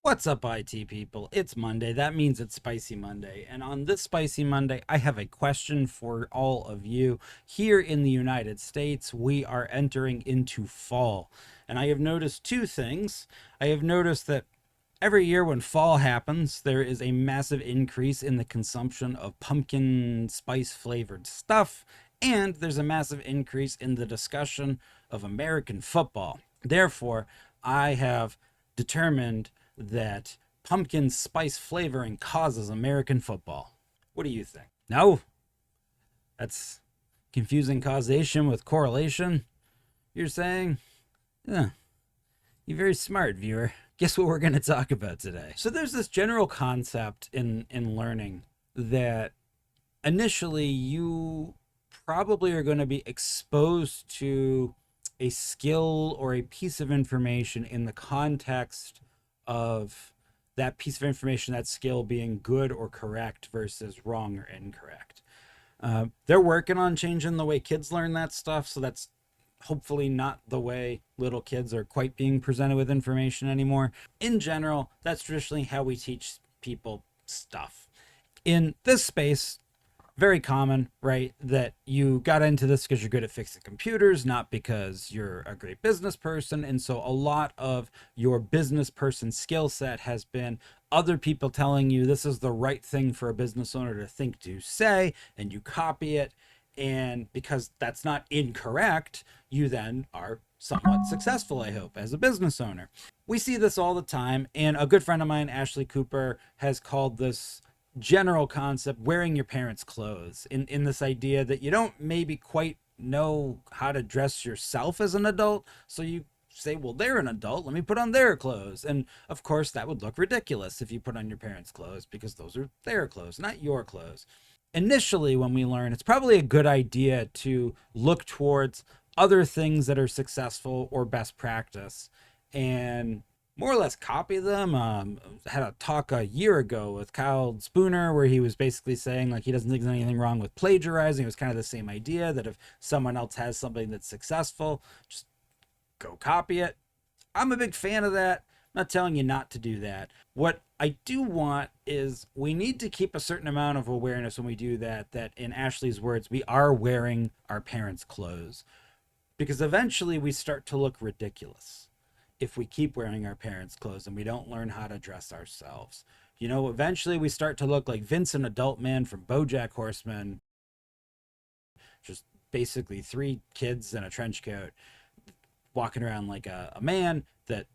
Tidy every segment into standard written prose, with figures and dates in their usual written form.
What's up, IT people? It's Monday. That means it's Spicy Monday. And on this Spicy Monday, I have a question for all of you. Here in the United States, we are entering into fall. And I have noticed two things. I have noticed that every year when fall happens, there is a massive increase in the consumption of pumpkin spice flavored stuff. And there's a massive increase in the discussion of American football. Therefore, I have determined that pumpkin spice flavoring causes American football. What do you think? No? That's confusing causation with correlation, you're saying? Yeah. You're very smart, viewer. Guess what we're going to talk about today? So there's this general concept in learning that initially you probably are going to be exposed to a skill or a piece of information in the context of that piece of information, that skill being good or correct versus wrong or incorrect. They're working on changing the way kids learn that stuff, so that's hopefully not the way little kids are quite being presented with information anymore. In general, that's traditionally how we teach people stuff. In this space, very common, right, that you got into this because you're good at fixing computers, not because you're a great business person. And so a lot of your business person skill set has been other people telling you this is the right thing for a business owner to think, do, say, and you copy it. And because that's not incorrect, you then are somewhat successful, I hope, as a business owner. We see this all the time. And a good friend of mine, 𝘆𝐶𝑂𝗿, has called this general concept wearing your parents' clothes, in this idea that you don't maybe quite know how to dress yourself as an adult, so you say, well, they're an adult, let me put on their clothes. And of course that would look ridiculous if you put on your parents' clothes, because those are their clothes, not your clothes. Initially, when we learn, it's probably a good idea to look towards other things that are successful or best practice and more or less copy them. I had a talk a year ago with 𝘄𝗏 where he was basically saying like he doesn't think there's anything wrong with plagiarizing. It was kind of the same idea that if someone else has something that's successful, just go copy it. I'm a big fan of that. I'm not telling you not to do that. What I do want is we need to keep a certain amount of awareness when we do that, that in 𝘆_cc𝐿𝐿's words, we are wearing our parents' clothes, because eventually we start to look ridiculous if we keep wearing our parents' clothes and we don't learn how to dress ourselves. You know, eventually we start to look like Vincent Adult Man from 𝐵oJack Horseman, just basically 3 kids in a trench coat walking around like a man that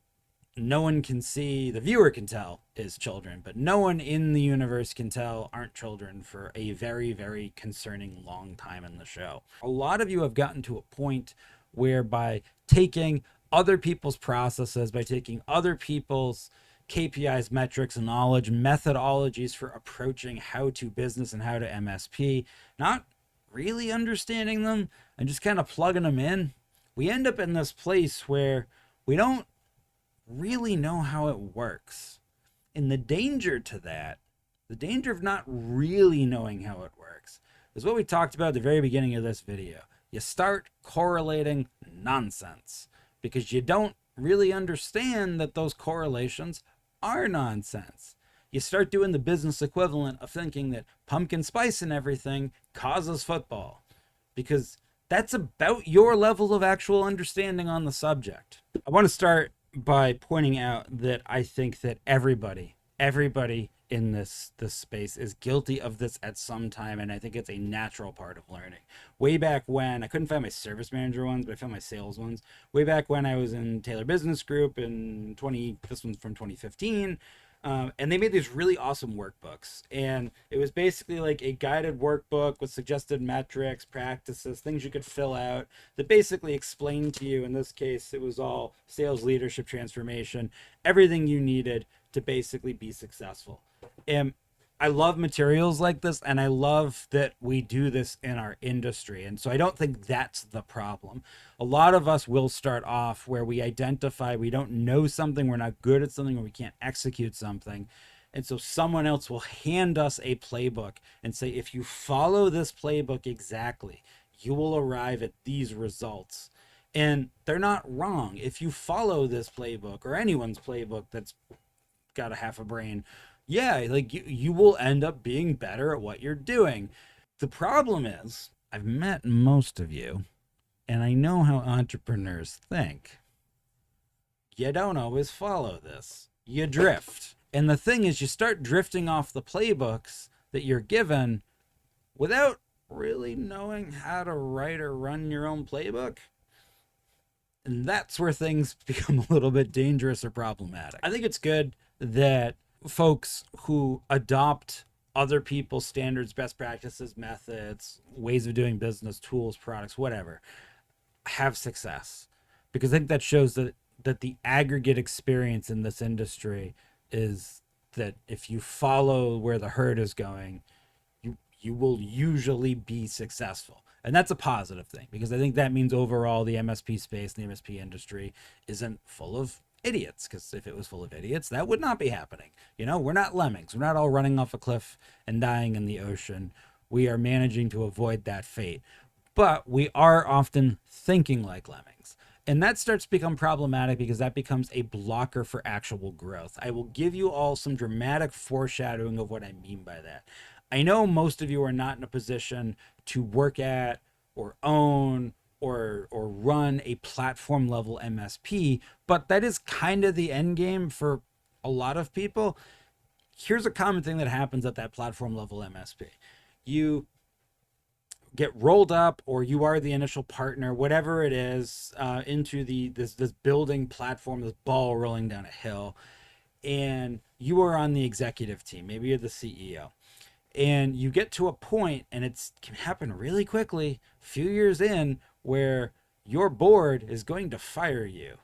no one can see. The viewer can tell is children, but no one in the universe can tell aren't children for a very, very concerning long time in the show. A lot of you have gotten to a point where by taking other people's processes, by taking other people's KPIs, metrics, and knowledge, methodologies for approaching how to business and how to MSP, not really understanding them and just kind of plugging them in, we end up in this place where we don't really know how it works. And the danger to that, the danger of not really knowing how it works, is what we talked about at the very beginning of this video. You start correlating nonsense, because you don't really understand that those correlations are nonsense. You start doing the business equivalent of thinking that pumpkin spice and everything causes football, because that's about your level of actual understanding on the subject. I want to start by pointing out that I think that everybody in this space is guilty of this at some time, and I think it's a natural part of learning. Way back when, I couldn't find my service manager ones, but I found my sales ones. Way back when I was in Taylor Business Group in this one's from 2015, and they made these really awesome workbooks, and it was basically like a guided workbook with suggested metrics, practices, things you could fill out that basically explained to you, in this case it was all sales leadership transformation, everything you needed to basically be successful. And I love materials like this, and I love that we do this in our industry. And so I don't think that's the problem. A lot of us will start off where we identify we don't know something, we're not good at something, or we can't execute something. And so someone else will hand us a playbook and say, if you follow this playbook exactly, you will arrive at these results. And they're not wrong. If you follow this playbook or anyone's playbook that's got a half a brain. Yeah, like you will end up being better at what you're doing. The problem is, I've met most of you, and I know how entrepreneurs think. You don't always follow this. You drift. And the thing is, you start drifting off the playbooks that you're given without really knowing how to write or run your own playbook. And that's where things become a little bit dangerous or problematic. I think it's good that folks who adopt other people's standards, best practices, methods, ways of doing business, tools, products, whatever, have success. Because I think that shows that the aggregate experience in this industry is that if you follow where the herd is going, you will usually be successful. And that's a positive thing, because I think that means overall the MSP space and the MSP industry isn't full of idiots, because if it was full of idiots, that would not be happening. You know, we're not lemmings. We're not all running off a cliff and dying in the ocean. We are managing to avoid that fate. But we are often thinking like lemmings. And that starts to become problematic because that becomes a blocker for actual growth. I will give you all some dramatic foreshadowing of what I mean by that. I know most of you are not in a position to work at or own or run a platform level MSP, but that is kind of the end game for a lot of people. Here's a common thing that happens at that platform level MSP. You get rolled up, or you are the initial partner, whatever it is, into this building platform, this ball rolling down a hill, and you are on the executive team. Maybe you're the CEO. And you get to a point, and it can happen really quickly, a few years in, where your board is going to fire you.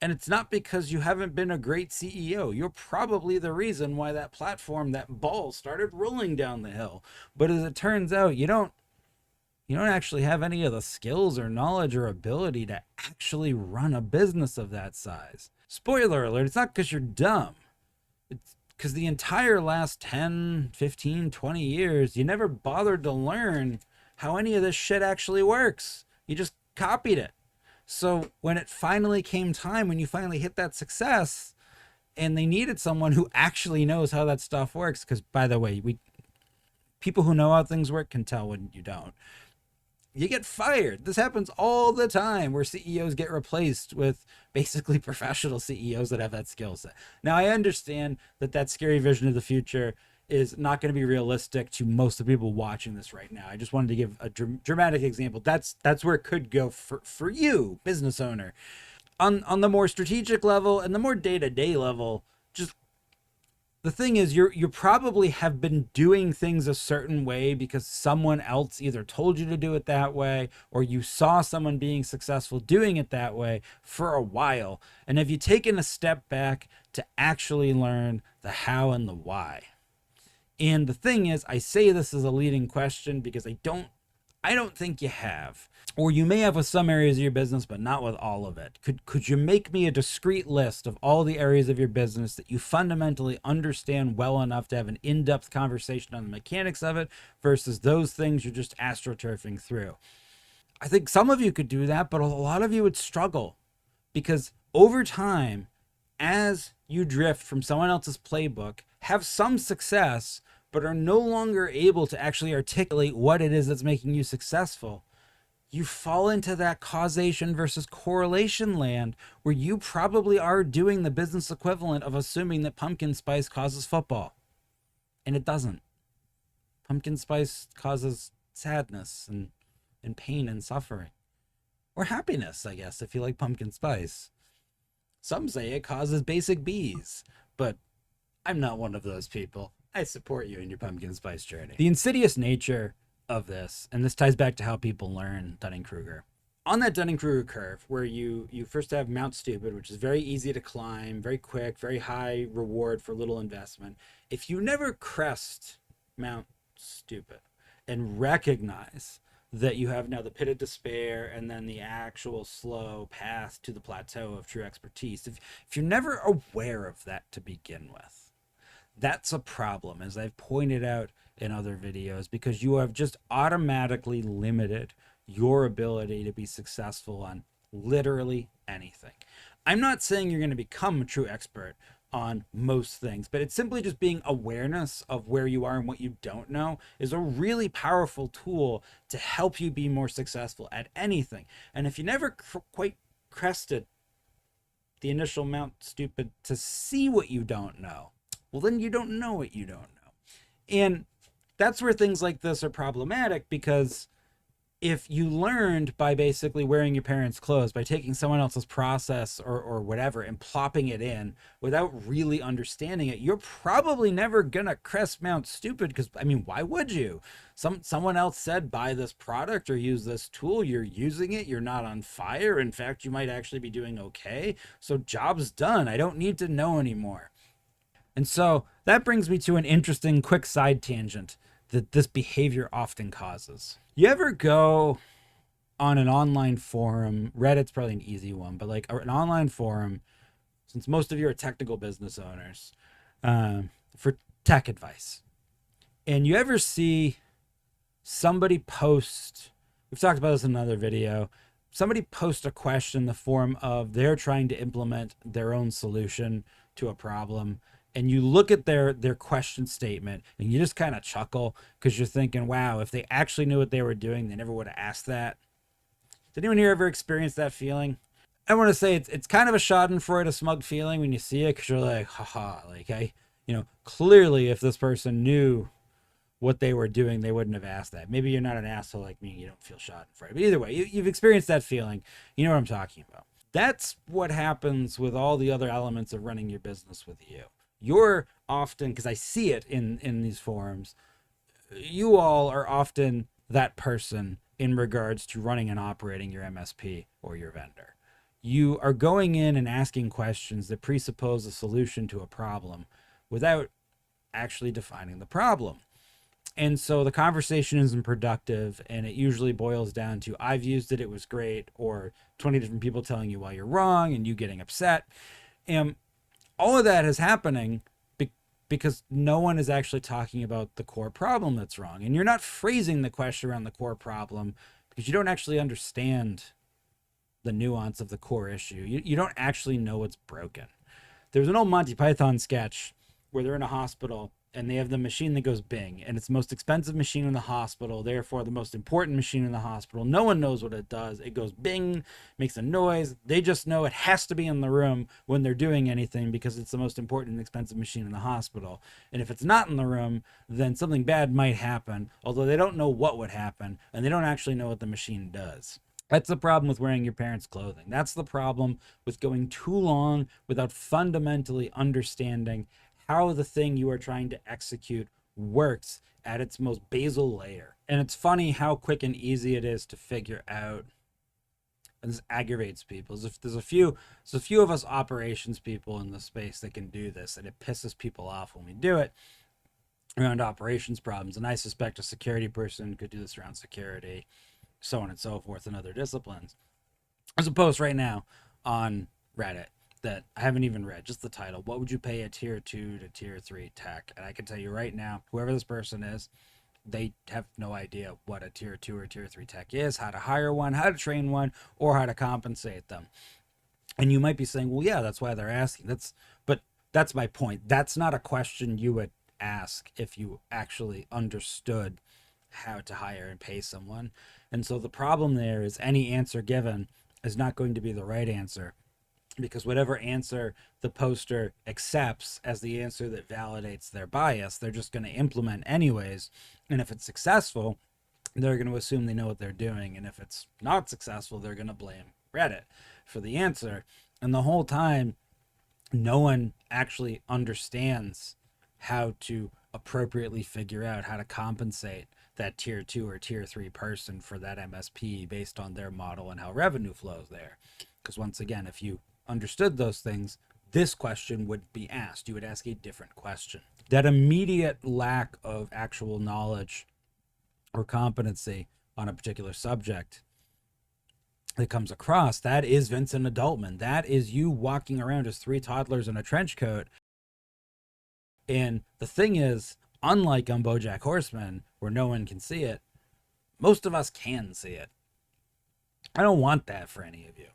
And it's not because you haven't been a great CEO. You're probably the reason why that platform, that ball, started rolling down the hill. But as it turns out, you don't actually have any of the skills or knowledge or ability to actually run a business of that size. Spoiler alert, it's not because you're dumb. It's because the entire last 10, 15, 20 years, you never bothered to learn how any of this shit actually works. You just copied it. So when it finally came time, when you finally hit that success, and they needed someone who actually knows how that stuff works, because by the way, people who know how things work can tell when you don't. You get fired. This happens all the time, where CEOs get replaced with basically professional CEOs that have that skill set. Now, I understand that scary vision of the future is not going to be realistic to most of the people watching this right now. I just wanted to give a dramatic example. That's where it could go for you, business owner. On the more strategic level and the more day-to-day level, just the thing is, you probably have been doing things a certain way because someone else either told you to do it that way, or you saw someone being successful doing it that way for a while. And have you taken a step back to actually learn the how and the why? And the thing is, I say this as a leading question because I don't think you have. Or you may have with some areas of your business, but not with all of it. Could you make me a discrete list of all the areas of your business that you fundamentally understand well enough to have an in-depth conversation on the mechanics of it versus those things you're just astroturfing through? I think some of you could do that, but a lot of you would struggle, because over time, as you drift from someone else's playbook, have some success, but are no longer able to actually articulate what it is that's making you successful, you fall into that causation versus correlation land, where you probably are doing the business equivalent of assuming that pumpkin spice causes football. And it doesn't. Pumpkin spice causes sadness and pain and suffering. Or happiness, I guess, if you like pumpkin spice. Some say it causes basic bees, but I'm not one of those people. I support you in your pumpkin spice journey. The insidious nature of this, and this ties back to how people learn Dunning-Kruger. On that Dunning-Kruger curve, where you first have Mount Stupid, which is very easy to climb, very quick, very high reward for little investment. If you never crest Mount Stupid and recognize that you have now the pit of despair and then the actual slow path to the plateau of true expertise, if you're never aware of that to begin with, that's a problem, as I've pointed out in other videos, because you have just automatically limited your ability to be successful on literally anything. I'm not saying you're going to become a true expert, on most things, but it's simply just being awareness of where you are and what you don't know is a really powerful tool to help you be more successful at anything. And if you never quite crested the initial Mount Stupid to see what you don't know, well, then you don't know what you don't know. And that's where things like this are problematic, because if you learned by basically wearing your parents' clothes, by taking someone else's process or whatever and plopping it in without really understanding it, you're probably never gonna crest Mount Stupid, because I mean, why would you? Someone else said buy this product or use this tool, you're using it, you're not on fire. In fact, you might actually be doing okay. So job's done. I don't need to know anymore. And so that brings me to an interesting quick side tangent that this behavior often causes. You ever go on an online forum, Reddit's probably an easy one, but like an online forum, since most of you are technical business owners, for tech advice, and you ever see somebody post, we've talked about this in another video, somebody post a question in the form of they're trying to implement their own solution to a problem, and you look at their question statement and you just kind of chuckle, because you're thinking, wow, if they actually knew what they were doing, they never would have asked that. Did anyone here ever experience that feeling? I want to say it's kind of a schadenfreude, a smug feeling when you see it, because you're like, haha, like, clearly if this person knew what they were doing, they wouldn't have asked that. Maybe you're not an asshole like me, you don't feel schadenfreude, but either way, you've experienced that feeling. You know what I'm talking about. That's what happens with all the other elements of running your business with you. You're often, because I see it in these forums, you all are often that person in regards to running and operating your MSP or your vendor. You are going in and asking questions that presuppose a solution to a problem without actually defining the problem. And so the conversation isn't productive, and it usually boils down to, I've used it, it was great, or 20 different people telling you why you're wrong and you getting upset. And all of that is happening because no one is actually talking about the core problem that's wrong. And you're not phrasing the question around the core problem because you don't actually understand the nuance of the core issue. You don't actually know what's broken. There's an old Monty Python sketch where they're in a hospital and they have the machine that goes bing, and it's the most expensive machine in the hospital, therefore the most important machine in the hospital. No one knows what it does. It goes bing, makes a noise. They just know it has to be in the room when they're doing anything because it's the most important and expensive machine in the hospital. And if it's not in the room, then something bad might happen, although they don't know what would happen, and they don't actually know what the machine does. That's the problem with wearing your parents' clothing. That's the problem with going too long without fundamentally understanding how the thing you are trying to execute works at its most basal layer. And it's funny how quick and easy it is to figure out. And this aggravates people. There's a few of us operations people in the space that can do this, and it pisses people off when we do it around operations problems. And I suspect a security person could do this around security, so on and so forth, in other disciplines. There's a post right now on Reddit that I haven't even read, just the title. What would you pay a tier 2 to tier 3 tech? And I can tell you right now, whoever this person is, they have no idea what a tier 2 or tier 3 tech is, how to hire one, how to train one, or how to compensate them. And you might be saying, well, yeah, that's why they're asking. But that's my point. That's not a question you would ask if you actually understood how to hire and pay someone. And so the problem there is any answer given is not going to be the right answer, because whatever answer the poster accepts as the answer that validates their bias, they're just going to implement anyways. And if it's successful, they're going to assume they know what they're doing. And if it's not successful, they're going to blame Reddit for the answer. And the whole time, no one actually understands how to appropriately figure out how to compensate that tier 2 or tier 3 person for that MSP based on their model and how revenue flows there. Because once again, if you understood those things, this question would be asked. You would ask a different question. That immediate lack of actual knowledge or competency on a particular subject that comes across, that is Vincent Adultman. That is you walking around as 3 toddlers in a trench coat. And the thing is, unlike on BoJack Horseman, where no one can see it, most of us can see it. I don't want that for any of you.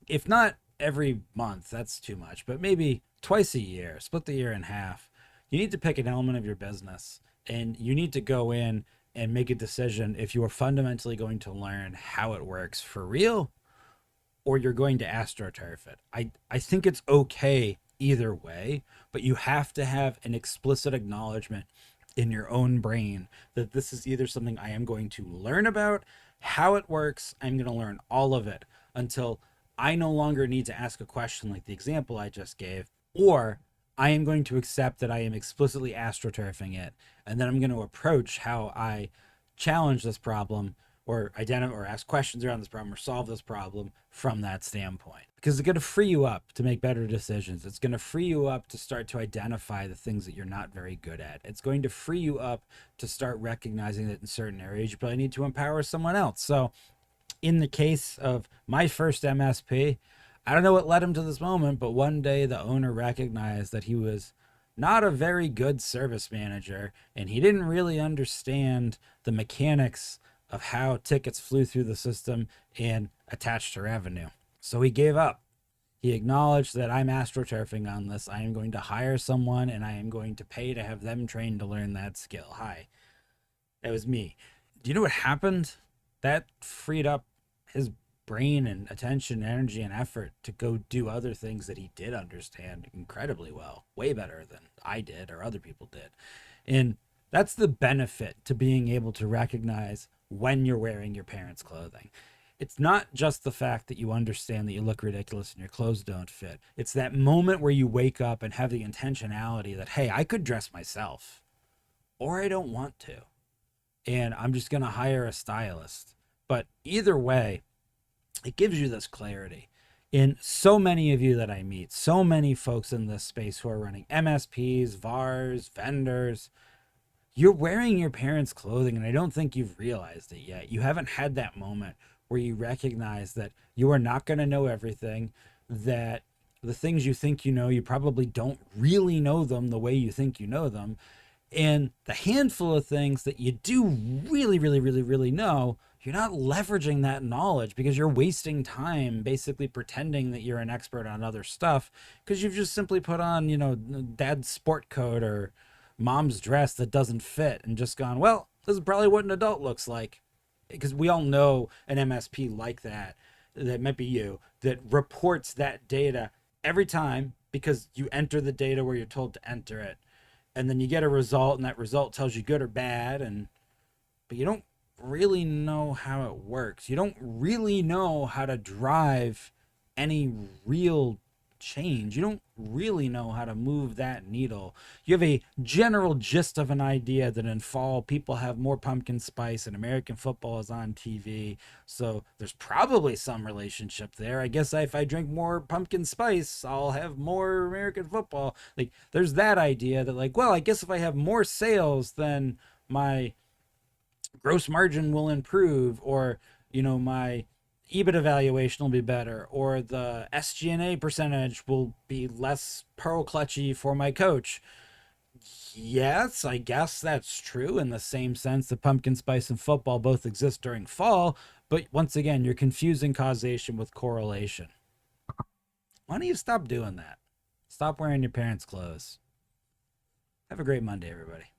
If not every month, that's too much, but maybe twice a year, split the year in half. You need to pick an element of your business and you need to go in and make a decision if you are fundamentally going to learn how it works for real or you're going to astroturf it. I think it's okay either way, but you have to have an explicit acknowledgement in your own brain that this is either something I am going to learn about, how it works, I'm going to learn all of it until I no longer need to ask a question like the example I just gave, or I am going to accept that I am explicitly astroturfing it, and then I'm going to approach how I challenge this problem or identify or ask questions around this problem or solve this problem from that standpoint. Because it's going to free you up to make better decisions. It's going to free you up to start to identify the things that you're not very good at. It's going to free you up to start recognizing that in certain areas you probably need to empower someone else. So in the case of my first MSP, I don't know what led him to this moment, but one day the owner recognized that he was not a very good service manager and he didn't really understand the mechanics of how tickets flew through the system and attached to revenue. So he gave up. He acknowledged that I'm astroturfing on this. I am going to hire someone and I am going to pay to have them trained to learn that skill. Hi, that was me. Do you know what happened? That freed up his brain and attention, energy, and effort to go do other things that he did understand incredibly well, way better than I did or other people did. And that's the benefit to being able to recognize when you're wearing your parents' clothing. It's not just the fact that you understand that you look ridiculous and your clothes don't fit. It's that moment where you wake up and have the intentionality that, hey, I could dress myself or I don't want to. And I'm just going to hire a stylist. But either way, it gives you this clarity. In so many of you that I meet, so many folks in this space who are running MSPs, VARs, vendors, you're wearing your parents' clothing, and I don't think you've realized it yet. You haven't had that moment where you recognize that you are not going to know everything, that the things you think you know, you probably don't really know them the way you think you know them. And the handful of things that you do really know, you're not leveraging that knowledge because you're wasting time basically pretending that you're an expert on other stuff because you've just simply put on, you know, dad's sport coat or mom's dress that doesn't fit and just gone, well, this is probably what an adult looks like. Because we all know an MSP like that might be you, that reports that data every time because you enter the data where you're told to enter it. And then you get a result and that result tells you good or bad. But you don't really know how it works. You don't really know how to drive any real change. You don't really know how to move that needle. You have a general gist of an idea that in fall people have more pumpkin spice and American football is on TV, so there's probably some relationship there. I guess if I drink more pumpkin spice I'll have more American football. Like there's that idea that like, well, I guess if I have more sales then my gross margin will improve, or you know, my EBIT evaluation will be better, or the SG&A percentage will be less pearl clutchy for my coach. Yes, I guess that's true in the same sense that pumpkin spice and football both exist during fall, but once again, you're confusing causation with correlation. Why don't you stop doing that? Stop wearing your parents' clothes. Have a great Monday, everybody.